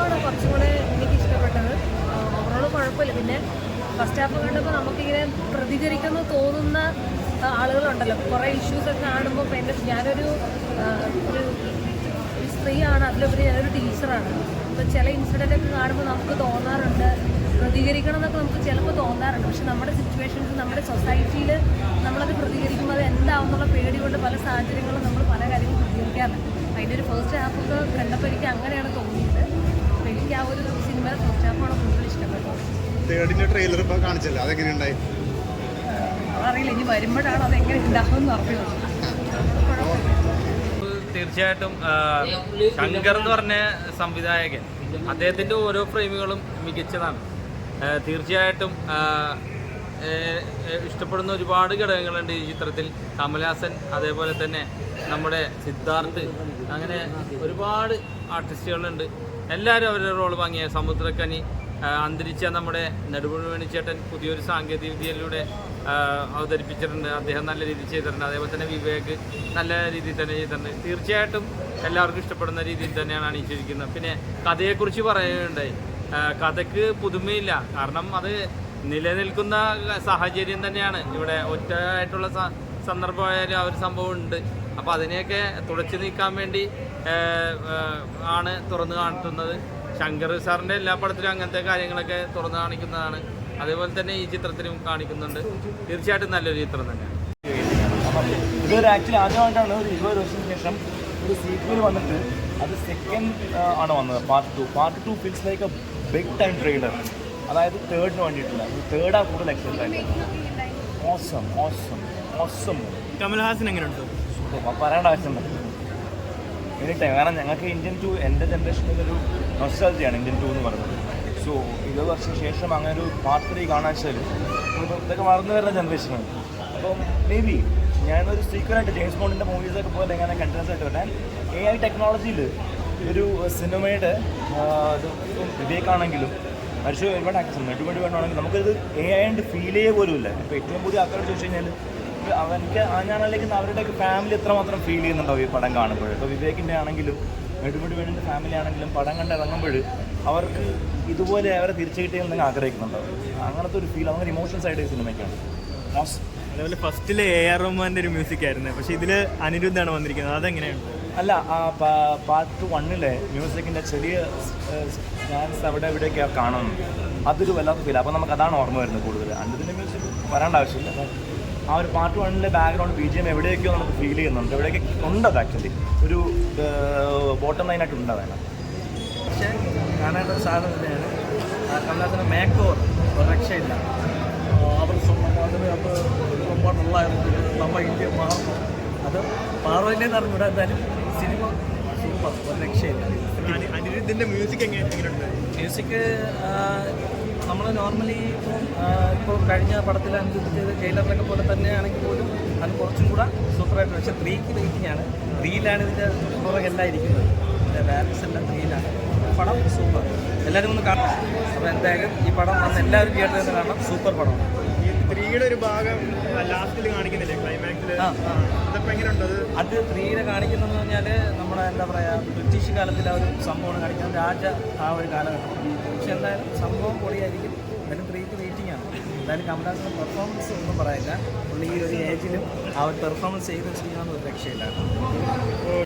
ഹാഫാണ് കുറച്ചും കൂടെ എനിക്ക് ഇഷ്ടപ്പെട്ടത്. ഓവറോൾ കുഴപ്പമില്ല. പിന്നെ ഫസ്റ്റ് ഹാഫ് കണ്ടപ്പോൾ നമുക്കിങ്ങനെ പ്രതികരിക്കുന്നു തോന്നുന്ന ആളുകളുണ്ടല്ലോ. കുറേ ഇഷ്യൂസൊക്കെ കാണുമ്പോൾ ഇപ്പം ഞാനൊരു സ്ത്രീയാണ്, അതിലുപരി ഞാനൊരു ടീച്ചറാണ്. അപ്പോൾ ചില ഇൻസിഡൻ്റൊക്കെ കാണുമ്പോൾ നമുക്ക് തോന്നാറുണ്ട് പ്രതികരിക്കണം എന്നൊക്കെ നമുക്ക് ചിലപ്പോൾ തോന്നാറുണ്ട്. പക്ഷെ നമ്മുടെ സിറ്റുവേഷൻസ് നമ്മുടെ സൊസൈറ്റിയിൽ നമ്മളത് പ്രതികരിക്കുമ്പോൾ അത് എന്താവും എന്നുള്ള പേടി കൊണ്ട് പല സാഹചര്യങ്ങളും നമ്മൾ പല കാര്യങ്ങളും പ്രതികരിക്കാറുണ്ട്. അതിൻ്റെ ഒരു ഫസ്റ്റ് ഹാഫൊക്കെ കണ്ടപ്പോൾ എനിക്ക് അങ്ങനെയാണ് തോന്നിയത്. അപ്പോൾ എനിക്ക് ആ ഒരു സിനിമയുടെ ഫസ്റ്റ് ഹാഫാണ് കൂടുതൽ ഇഷ്ടപ്പെട്ടത്. ട്രെയിലർ ഇപ്പോൾ കാണിച്ചല്ലോ, അതെങ്ങനെയുണ്ടായി? അതറിയില്ല, ഇനി വരുമ്പോഴാണ് അതെങ്ങനെ ഉണ്ടാവും എന്ന് അറിയുള്ളൂ. തീർച്ചയായിട്ടും ശങ്കർ എന്ന് പറഞ്ഞ സംവിധായകൻ, അദ്ദേഹത്തിൻ്റെ ഓരോ ഫ്രെയിമുകളും മികച്ചതാണ്. തീർച്ചയായിട്ടും ഇഷ്ടപ്പെടുന്ന ഒരുപാട് ഘടകങ്ങളുണ്ട് ഈ ചിത്രത്തിൽ. കമൽഹാസൻ, അതേപോലെ തന്നെ നമ്മുടെ സിദ്ധാർത്ഥ്, അങ്ങനെ ഒരുപാട് ആർട്ടിസ്റ്റുകളുണ്ട്. എല്ലാവരും അവരുടെ റോൾ ഭംഗിയായി. സമുദ്രക്കനി അന്തരിച്ച നമ്മുടെ നെടുമുടി വേണുചേട്ടൻ പുതിയൊരു സാങ്കേതിക വിദ്യയിലൂടെ അവതരിപ്പിച്ചിട്ടുണ്ട്. അദ്ദേഹം നല്ല രീതിയിൽ ചെയ്തിട്ടുണ്ട്. അതേപോലെ തന്നെ വിവേക് നല്ല രീതിയിൽ തന്നെ ചെയ്തിട്ടുണ്ട്. തീർച്ചയായിട്ടും എല്ലാവർക്കും ഇഷ്ടപ്പെടുന്ന രീതിയിൽ തന്നെയാണ് അണിയിച്ചിരിക്കുന്നത്. പിന്നെ കഥയെക്കുറിച്ച് പറയുകയുണ്ടായി. കഥയ്ക്ക് പുതുമയില്ല, കാരണം അത് നിലനിൽക്കുന്ന സാഹചര്യം തന്നെയാണ്. ഇവിടെ ഒറ്റയായിട്ടുള്ള സന്ദർഭമായാലും ആ ഒരു സംഭവം ഉണ്ട്. അപ്പോൾ അതിനെയൊക്കെ തുടച്ചു നീക്കാൻ വേണ്ടി ആണ് തുറന്നു കാണിക്കുന്നത്. ശങ്കർ സാറിൻ്റെ എല്ലാ പടത്തിലും അങ്ങനത്തെ കാര്യങ്ങളൊക്കെ തുറന്നു കാണിക്കുന്നതാണ്. അതേപോലെ തന്നെ ഈ ചിത്രത്തിലും കാണിക്കുന്നുണ്ട്. തീർച്ചയായിട്ടും നല്ലൊരു ചിത്രം തന്നെയാണ്. ഇതൊരു ആക്ച്വലി ആദ്യമായിട്ടാണ് ഒരു 20 വർഷത്തിന് ശേഷം ഒരു സീക്വൽ വന്നിട്ട് അത് സെക്കൻഡ് ആണ് വന്നത്. Part two feels like a big time trailer. അതായത് തേർഡിന് വേണ്ടിയിട്ടില്ല, തേർഡാണ് കൂടുതൽ എക്സൈറ്റ് ആയിട്ട്. Awesome awesome awesome. കമൽഹാസൻ എങ്ങനെയുണ്ട്? സൂപ്പർ, പറയേണ്ട ആവശ്യമില്ല. എനി ടൈം, കാരണം ഞങ്ങൾക്ക് ഇന്ത്യൻ 2 എൻ്റെ ജനറേഷനിലൊരു നൊസ്റ്റാൾജിയാണ് ഇന്ത്യൻ 2 എന്ന് പറയുന്നത്. സോ 20 വർഷത്തിന് ശേഷം അങ്ങനെ ഒരു പാർട്ട് 3 കാണാൻ വെച്ചാൽ ഇതൊക്കെ വളർന്നു വരുന്ന ജനറേഷനാണ്. അപ്പം മേ ബി ഞാനൊരു സീക്വലായിട്ട് ജെയിംസ് ബോണ്ടിൻ്റെ മൂവീസൊക്കെ പോലെ എങ്ങനെ കണ്ടിന്യൂസ് ആയിട്ട് വരാൻ AI ടെക്നോളജിയിൽ ഒരു സിനിമയുടെ വിവേക്കാണെങ്കിലും മനുഷ്യ ഒരുപാട് ആക്ടേഴ്സ് നെടുമുടി വേണമെങ്കിൽ നമുക്കത് AI ഫീൽ ചെയ്യുക പോലും ഇല്ല. ഇപ്പോൾ ഏറ്റവും പുതിയ ആൾക്കാരോട് ചോദിച്ചു കഴിഞ്ഞാൽ അവർക്ക് ഞാനല്ലെങ്കിൽ അവരുടെയൊക്കെ ഫാമിലി എത്രമാത്രം ഫീൽ ചെയ്യുന്നുണ്ടാവും ഈ പടം കാണുമ്പോൾ. ഇപ്പോൾ വിവേകിൻ്റെ ആണെങ്കിലും നെടുമുടി വേണിൻ്റെ ഫാമിലി ആണെങ്കിലും പടം കണ്ടിറങ്ങുമ്പോൾ അവർക്ക് ഇതുപോലെ അവരെ തിരിച്ചു കിട്ടിയെന്ന് ആഗ്രഹിക്കുന്നുണ്ടാവും. അങ്ങനത്തെ ഒരു ഫീൽ, അങ്ങനെ ഇമോഷൻസ് ആയിട്ട് ഈ സിനിമയ്ക്കാണ്. അതേപോലെ ഫസ്റ്റിലെ AR റഹ്മാൻ്റെ ഒരു മ്യൂസിക് ആയിരുന്നു, പക്ഷേ ഇതിൽ അനിരുദ്ധാണ് വന്നിരിക്കുന്നത്. അതെങ്ങനെയാണ്? അല്ല, ആ പാർട്ട് 1 മ്യൂസിക്കിൻ്റെ ചെറിയ ഡാൻസ് അവിടെ ഇവിടെയൊക്കെ കാണുന്നു. അതൊരു വല്ലാത്ത ഫീൽ. അപ്പോൾ നമുക്ക് അതാണ് ഓർമ്മ വരുന്നത് കൂടുതൽ. അനിരുദ്ധിൻ്റെ മ്യൂസിക് പറയേണ്ട ആവശ്യമില്ല. ആ ഒരു പാർട്ട് 1 ബാക്ക്ഗ്രൗണ്ട് BGM എവിടെയൊക്കെയോ നമുക്ക് ഫീൽ ചെയ്യുന്നുണ്ട്. എവിടെയൊക്കെ ഉണ്ടത് ആക്ച്വലി ഒരു ബോട്ടം ലൈനായിട്ട് ഉണ്ട്. വേണം പക്ഷേ കാണേണ്ട ഒരു സാധനം തന്നെയാണ്. കമൽഹാസൻ്റെ മേക്ക് ഓവർ ഒരു രക്ഷയില്ല. അവർ സ്വന്തം അപ്പോൾ മുമ്പാടുള്ളായിരുന്നു നമ്മൾ ഇന്ത്യ മാറുന്നു. അത് മാറുമല്ലേന്ന് അറിഞ്ഞൂടാ. എന്തായാലും സിനിമ സൂപ്പർ, ഒരു രക്ഷയില്ല. അനിരുദ്ധിൻ്റെ മ്യൂസിക് എങ്ങനെയുണ്ട്? മ്യൂസിക് നമ്മൾ നോർമലി ഇപ്പോൾ കഴിഞ്ഞ പടത്തിൽ അനുസരിച്ച് ജയിലറിലൊക്കെ പോലെ തന്നെയാണെങ്കിൽ പോലും അത് കുറച്ചും കൂടെ സൂപ്പറായിട്ട്. പക്ഷേ 3ക്ക് വെയിറ്റിംഗ് ആണ്. 3ലാണ് ഇതിൻ്റെ പുറകെല്ലാം ഇരിക്കുന്നത്. ഇതിൻ്റെ ബാലൻസ് എല്ലാം 3ലാണ്. പടം സൂപ്പർ, എല്ലാവരും ഒന്ന് കാണാം. അപ്പോൾ എന്തായാലും ഈ പടം വന്ന് എല്ലാവരും തിയേറ്ററിൽ നിന്ന് കാണണം. സൂപ്പർ പടം. ഈ 3യുടെ ഒരു ഭാഗം ലാസ്റ്റിൽ കാണിക്കുന്നില്ലേ, ക്ലൈമാക്സിൽ? അതപ്പോൾ എങ്ങനെയുണ്ട് അത് 3നെ കാണിക്കുന്നതെന്ന് പറഞ്ഞാൽ നമ്മുടെ എന്താ പറയുക, ബ്രിട്ടീഷ് കാലത്തിൽ ആ ഒരു സംഭവമാണ് കാണിക്കുന്നത്. രാജ ആ ഒരു കാലഘട്ടം. പക്ഷെ എന്തായാലും സംഭവം പൊളിയായിരിക്കും. എന്തായാലും 3ക്ക് വെയിറ്റിംഗ് ആണ്. എന്തായാലും കമൽഹാസൻ്റെ പെർഫോമൻസ് ഒന്നും പറയില്ല. പുള്ളി ഈ ഒരു ഏജിലും ആ ഒരു പെർഫോമൻസ് ചെയ്ത് ചെയ്യാമെന്ന് ഒരു രക്ഷയില്ല.